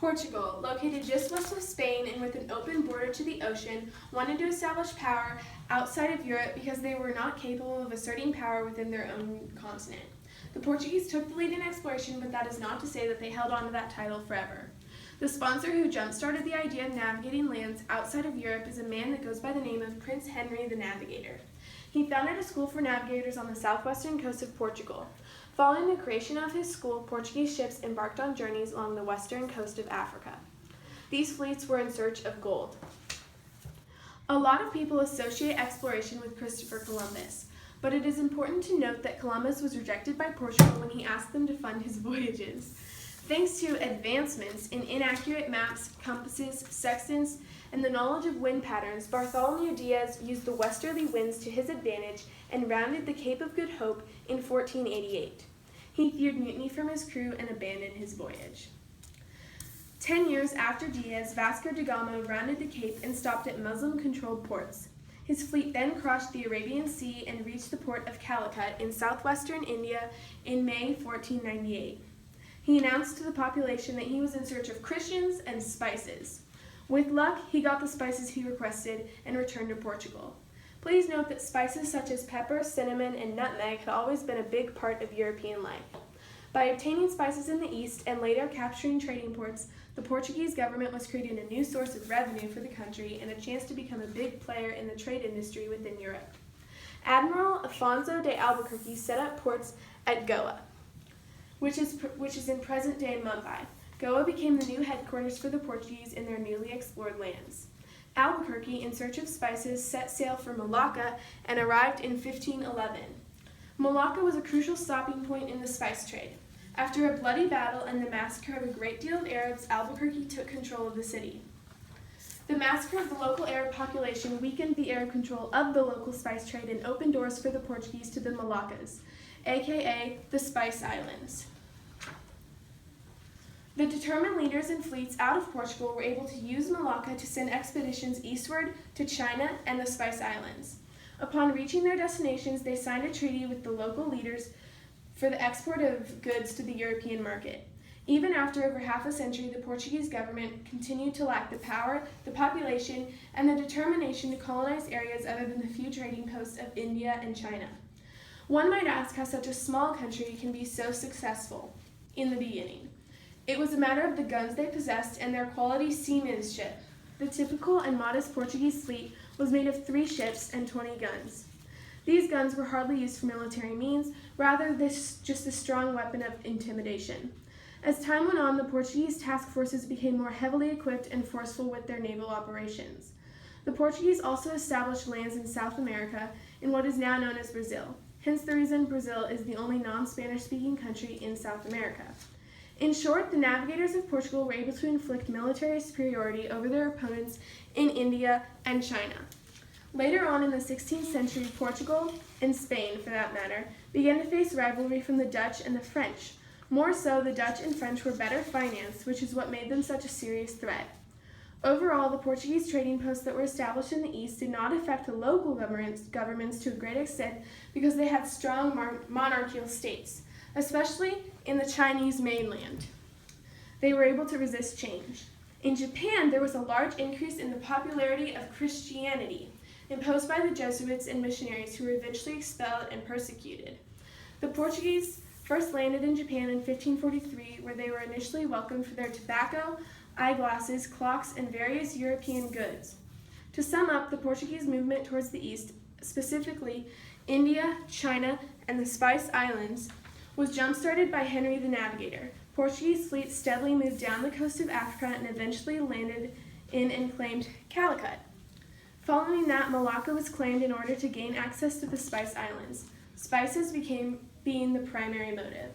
Portugal, located just west of Spain and with an open border to the ocean, wanted to establish power outside of Europe because they were not capable of asserting power within their own continent. The Portuguese took the lead in exploration, but that is not to say that they held on to that title forever. The sponsor who jump-started the idea of navigating lands outside of Europe is a man that goes by the name of Prince Henry the Navigator. He founded a school for navigators on the southwestern coast of Portugal. Following the creation of his school, Portuguese ships embarked on journeys along the western coast of Africa. These fleets were in search of gold. A lot of people associate exploration with Christopher Columbus, but it is important to note that Columbus was rejected by Portugal when he asked them to fund his voyages. Thanks to advancements in inaccurate maps, compasses, sextants, and the knowledge of wind patterns, Bartholomew Diaz used the westerly winds to his advantage and rounded the Cape of Good Hope in 1488. He feared mutiny from his crew and abandoned his voyage. 10 years after Diaz, Vasco da Gama rounded the Cape and stopped at Muslim-controlled ports. His fleet then crossed the Arabian Sea and reached the port of Calicut in southwestern India in May 1498. He announced to the population that he was in search of Christians and spices. With luck, he got the spices he requested and returned to Portugal. Please note that spices such as pepper, cinnamon, and nutmeg had always been a big part of European life. By obtaining spices in the east and later capturing trading ports, the Portuguese government was creating a new source of revenue for the country and a chance to become a big player in the trade industry within Europe. Admiral Afonso de Albuquerque set up ports at Goa, which is in present-day Mumbai. Goa became the new headquarters for the Portuguese in their newly explored lands. Albuquerque, in search of spices, set sail for Malacca and arrived in 1511. Malacca was a crucial stopping point in the spice trade. After a bloody battle and the massacre of a great deal of Arabs, Albuquerque took control of the city. The massacre of the local Arab population weakened the Arab control of the local spice trade and opened doors for the Portuguese to the Moluccas, aka the Spice Islands. The determined leaders and fleets out of Portugal were able to use Malacca to send expeditions eastward to China and the Spice Islands. Upon reaching their destinations, they signed a treaty with the local leaders for the export of goods to the European market. Even after over half a century, the Portuguese government continued to lack the power, the population, and the determination to colonize areas other than the few trading posts of India and China. One might ask how such a small country can be so successful in the beginning. It was a matter of the guns they possessed and their quality seamanship. The typical and modest Portuguese fleet was made of 3 ships and 20 guns. These guns were hardly used for military means, rather just a strong weapon of intimidation. As time went on, the Portuguese task forces became more heavily equipped and forceful with their naval operations. The Portuguese also established lands in South America in what is now known as Brazil, hence the reason Brazil is the only non-Spanish-speaking country in South America. In short, the navigators of Portugal were able to inflict military superiority over their opponents in India and China. Later on in the 16th century, Portugal, and Spain for that matter, began to face rivalry from the Dutch and the French. More so, the Dutch and French were better financed, which is what made them such a serious threat. Overall, the Portuguese trading posts that were established in the East did not affect the local governments to a great extent because they had strong monarchical states, especially in the Chinese mainland. They were able to resist change. In Japan, there was a large increase in the popularity of Christianity, imposed by the Jesuits and missionaries who were eventually expelled and persecuted. The Portuguese first landed in Japan in 1543, where they were initially welcomed for their tobacco, eyeglasses, clocks, and various European goods. To sum up, the Portuguese movement towards the east, specifically India, China, and the Spice Islands, was jump-started by Henry the Navigator. Portuguese fleets steadily moved down the coast of Africa and eventually landed in and claimed Calicut. Following that, Malacca was claimed in order to gain access to the Spice Islands. Spices became being the primary motive.